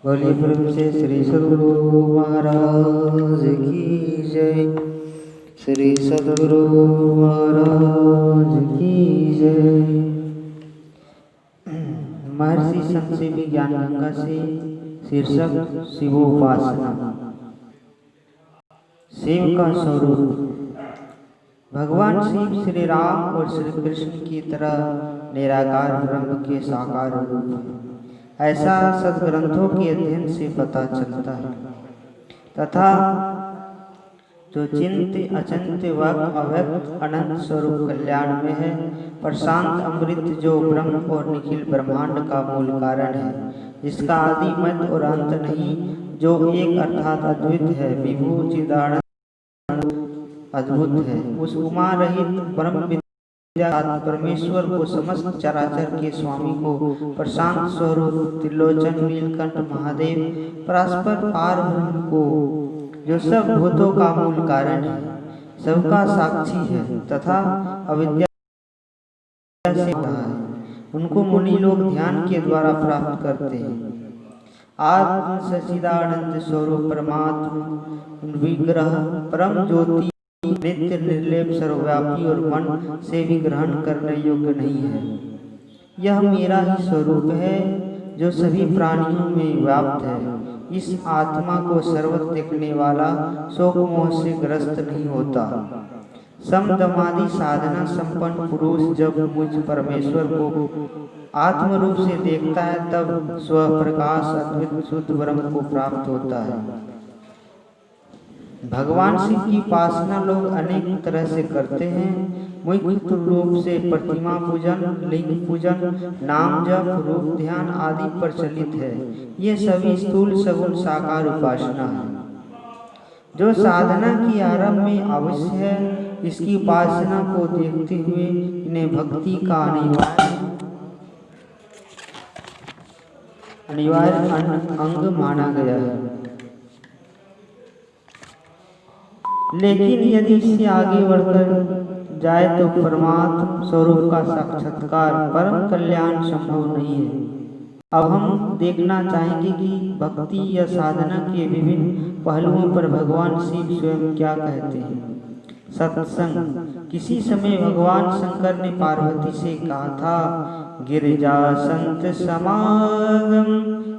बोलिए प्रेम से श्री सद्गुरु महाराज की जय। श्री सद्गुरु महाराज की जय। महर्षि संत सेवी ज्ञान गंगा से शीर्षक शिवोपासना। शिव का स्वरूप। भगवान शिव श्री राम और श्री कृष्ण की तरह निराकार ब्रह्म के साकार रूप है। ऐसा सदग्रंथों के अध्ययन से पता चलता है तथा जो चिंत्य अचिंत्य वक्त अव्यक्त अनंत स्वरूप कल्याण में है। प्रशांत अमृत जो ब्रह्म और निखिल ब्रह्मांड का मूल कारण है, जिसका आदि मध्य और अंत नहीं, जो एक अर्थात अद्वित है, विभु चिदानंद अद्भुत है। उस उमा रहित ब्रह्म विद्या परमेश्वर को समस्त चराचर के स्वामी को प्रशांत स्वरूप त्रिलोचन नीलकंठ महादेव परस्पर पार ब्रह्म को, जो सब भूतों का मूल कारण है, सबका साक्षी है तथा अविद्या से रहा है, उनको मुनि लोग ध्यान के द्वारा प्राप्त करते हैं। आत्म सच्चिदानंद स्वरूप परमात्मा विग्रह परम ज्योति नित्य निर्लेप सर्वव्यापी और मन से भी ग्रहण करने योग्य नहीं है। यह मेरा ही स्वरूप है जो सभी प्राणियों में व्याप्त है। इस आत्मा को सर्वत्र देखने वाला शोक मोह से ग्रस्त नहीं होता। समदमादि साधना संपन्न पुरुष जब मुझ परमेश्वर को आत्म रूप से देखता है, तब स्व प्रकाश अद्वित शुद्ध ब्रह्म को प्राप्त होता है। भगवान शिव की उपासना लोग अनेक तरह से करते हैं। मुख्य रूप से प्रतिमा पूजन, लिंग पूजन, नाम जप, रूप ध्यान आदि प्रचलित है। ये सभी स्थूल सगुण साकार उपासना है, जो साधना की आरंभ में आवश्यक है। इसकी उपासना को देखते हुए इन्हें भक्ति का अनिवार्य अंग माना गया है। लेकिन यदि इससे आगे बढ़कर जाए तो परमात्म स्वरूप का साक्षात्कार परम कल्याण संभव नहीं है। अब हम देखना चाहेंगे कि भक्ति या साधना के विभिन्न पहलुओं पर भगवान शिव स्वयं क्या कहते हैं। सत्संग। किसी समय भगवान शंकर ने पार्वती से कहा था, गिरिजा संत समागम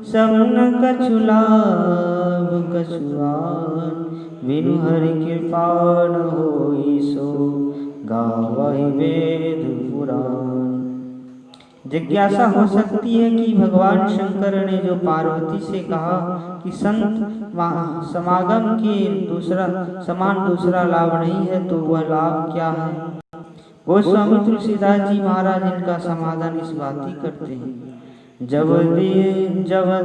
समन कछुलाभ कछुआन, बिनु हरि कृपा न होई सो गावहि वेद पुराण। जिज्ञासा हो सकती है कि भगवान शंकर ने जो पार्वती से कहा कि संत समागम के समान दूसरा लाभ नहीं है, तो वह लाभ क्या है। गोस्वामी तुलसीदास जी महाराज इनका समाधान इस बात ही करते हैं। जब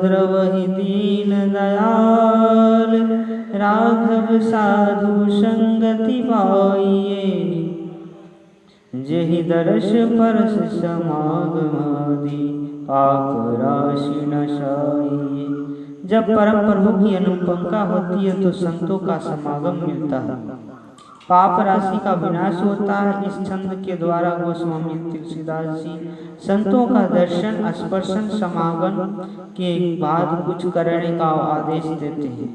द्रवहि दीन दयाल, राघव साधु संगति पाइये, जेहि दर्श परस समागमादि, पाप राशि नशाइये। जब परम प्रभु की अनुकंपा होती है तो संतों का समागम मिलता है, पाप राशि का विनाश होता है। इस छंद के द्वारा गोस्वामी तुलसीदास जी संतों का दर्शन स्पर्शन समागम के बाद कुछ करने का आदेश देते हैं।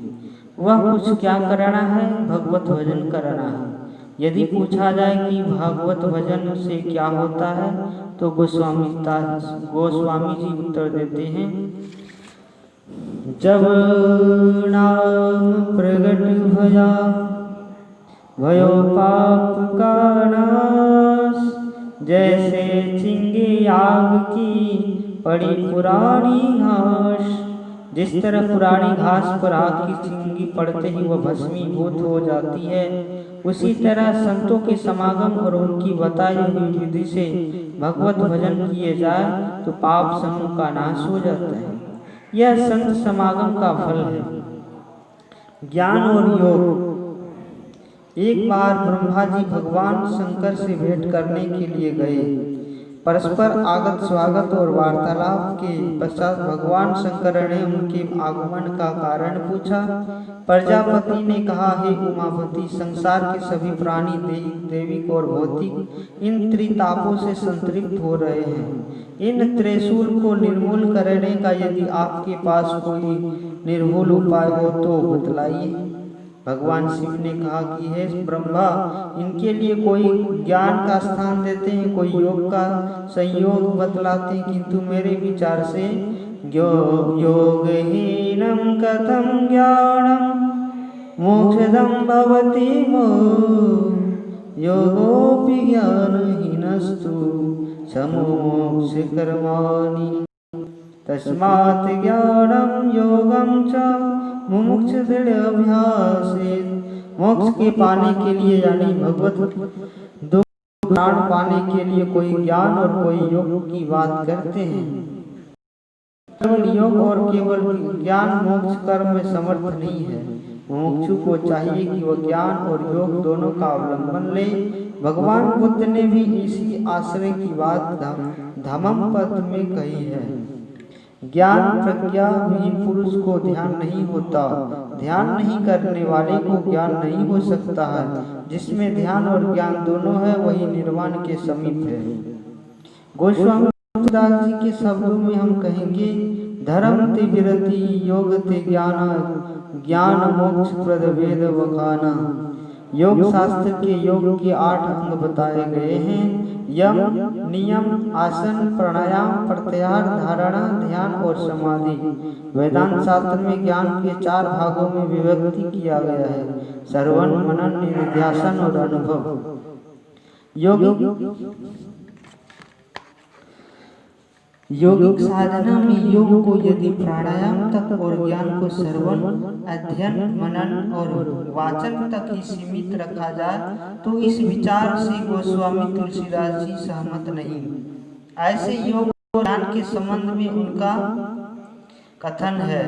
वह कुछ क्या करना है? भगवत भजन करना है। यदि पूछा जाए कि भागवत भजन से क्या होता है, तो गोस्वामी जी उत्तर देते हैं, जब नाम प्रगट भया भयो पाप का नाश, जैसे चिंगी आग की पड़ी पुरानी घास। जिस तरह पुरानी घास पर आग की चिंगी पड़ते ही वह भस्मीभूत हो जाती है, उसी तरह संतों के समागम और उनकी बताई हुई विधि से भगवत भजन किए जाए तो पाप समूह का नाश हो जाता है। यह संत समागम का फल है। ज्ञान और योग। एक बार ब्रह्मा जी भगवान शंकर से भेंट करने के लिए गए। परस्पर आगत स्वागत और वार्तालाप के पश्चात भगवान शंकर ने उनके आगमन का कारण पूछा। प्रजापति ने कहा, हे उमापति, संसार के सभी प्राणी दैविक और भौतिक इन त्रितापों से संतृप्त हो रहे हैं। इन त्रिशूल को निर्मूल करने का यदि आपके पास कोई निर्भुल उपाय हो तो बतलाइए। भगवान शिव ने कहा कि हे ब्रह्मा, इनके लिए कोई ज्ञान का स्थान देते हैं, कोई योग का संयोग बतलाते हैं, किंतु मेरे विचार से योगहीनम कथम ज्ञानम मोक्षदम भवति योगोऽपि ज्ञानहीनस्तु समो मोक्ष कर्माणि तस्मात् ज्ञानम योगम च मुमुक्ष दृढ़ अभ्यास। मोक्ष के पाने के लिए यानी भगवत दो प्राण पाने के लिए कोई ज्ञान और कोई योग की बात करते हैं। केवल योग और केवल ज्ञान मोक्ष कर्म में समर्थ नहीं है। मुमुक्षु को चाहिए कि वह ज्ञान और योग दोनों का अवलंबन ले। भगवान बुद्ध ने भी इसी आश्रय की बात धम्म पद में कही है। ज्ञान प्रज्ञा विहीन पुरुष को ध्यान नहीं होता, ध्यान नहीं करने वाले को ज्ञान नहीं हो सकता है। जिसमें ध्यान और ज्ञान दोनों है वही निर्वाण के समीप है। गोस्वामी तुलसीदास जी के शब्दों में हम कहेंगे, धर्म ते विरति योग ते ज्ञान मोक्ष प्रद वेद वखाना। योग शास्त्र के योग के 8 अंग बताए गए हैं। यम, नियम, आसन, प्राणायाम, प्रत्याहार, धारणा, ध्यान और समाधि। वेदांत शास्त्र में ज्ञान के 4 भागों में विभक्ति किया गया है, श्रवण, मनन, निधिध्यासन और अनुभव। योगिक साधना में योग को यदि प्राणायाम तक और ज्ञान को श्रवण, अध्ययन, मनन और वाचन तक ही सीमित रखा जाए तो इस विचार से गोस्वामी तुलसीदास जी सहमत नहीं। ऐसे योग और ज्ञान के संबंध में उनका कथन है,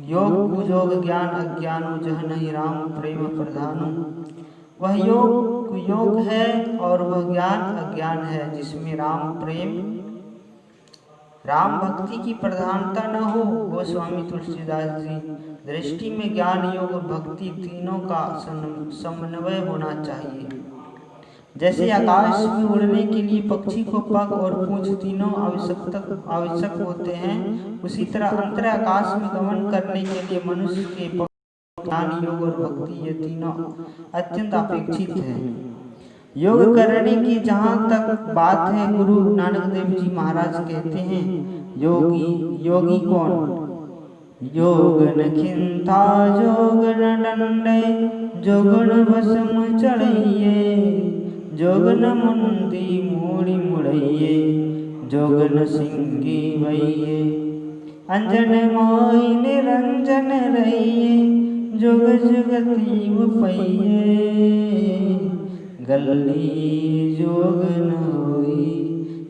योग कुयोग ज्ञान अज्ञानो जह नहीं राम प्रेम प्रधानो। वह योग है और वह ज्ञान अज्ञान है जिसमें राम भक्ति की प्रधानता न हो। गोस्वामी तुलसीदास जी दृष्टि में ज्ञान, योग और भक्ति तीनों का समन्वय होना चाहिए। जैसे आकाश में उड़ने के लिए पक्षी को पग और पूंछ तीनों आवश्यक होते हैं, उसी तरह अंतर आकाश में गमन करने के लिए मनुष्य के ज्ञान, योग और भक्ति ये तीनों अत्यंत अपेक्षित हैं। योग करने की जहाँ तक बात है, गुरु नानक देव जी महाराज कहते हैं, योगी कौन? योग न खिंता जोग न डंडे, जोगन भस्म चढ़िए, जोगन मुंदी मूड़ी मुड़िए, जोगन सिंगी भइए, अंजन मोहि निरंजन रहिए, जोग जुगति पइए, गली जोग न होई,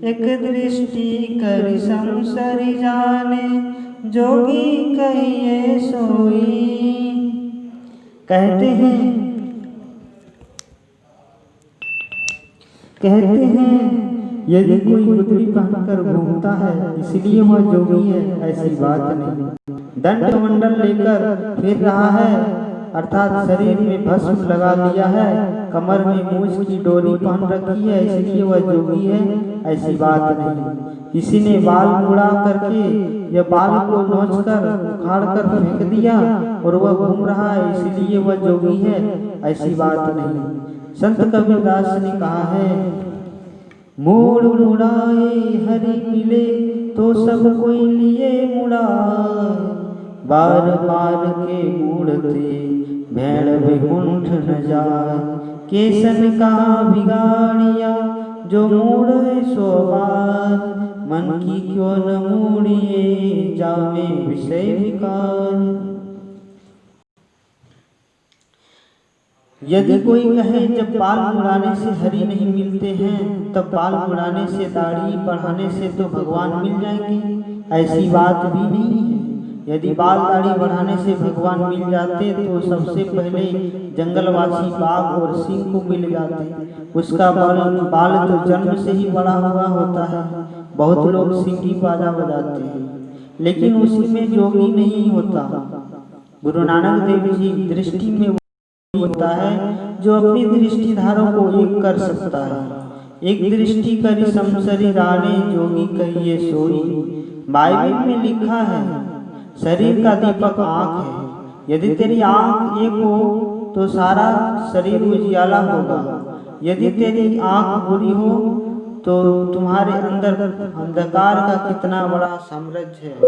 एक दृष्टि कर संसरि जाने, जोगी कहिए सोई। कहते हैं यदि कोई गुदड़ी पहनकर घूमता है इसलिए वह जोगी है, ऐसी बात नहीं। दंड मंडल लेकर फिर रहा है अर्थात शरीर में भस्म लगा लिया है, कमर में मूछ की डोरी पहन रखी है इसलिए वह जोगी है, ऐसी बात नहीं। किसी ने बाल मुड़ा करके या बाल को नोचकर उखाड़ कर फेंक दिया और वह घूम रहा है इसलिए वह जोगी है, ऐसी बात नहीं। संत कबीरदास ने कहा है, मोड़ मुड़ाए हरि मिले तो सब कोई लिए मुड़ाए, बार बार के मुड़ते भेड़ विकुंठ न जाए, केसन का बिगाड़िया जो मूड़े सो बार, मन की क्यों न मूड़िए जावे विषय विकार। यदि कोई कहे जब बाल मुड़ाने से हरि नहीं मिलते हैं तब बाल मुड़ाने से दाढ़ी बढ़ाने से तो भगवान मिल जाएंगे, ऐसी बात भी नहीं है। यदि बाल दाढ़ी बढ़ाने से भगवान मिल जाते तो सबसे पहले जंगलवासी बाघ और सिंह को मिल जाते। उसका बाल तो जन्म से ही बड़ा हुआ होता है। बहुत लोग सीटी बाजा बजाते हैं, लेकिन उसी में जोगी नहीं होता। गुरु नानक देव जी दृष्टि में वो होता है जो अपनी दृष्टिधारों को एक कर सकता है। एक दृष्टि करी समसरी राणे जोगी कहिए सोई। बाइबल में लिखा है शरीर का दीपक आँख है। यदि तेरी आँख एक हो तो सारा शरीर उजियाला होगा। यदि तेरी आँख बुरी हो तो तुम्हारे अंदर अंधकार का कितना बड़ा साम्राज्य है।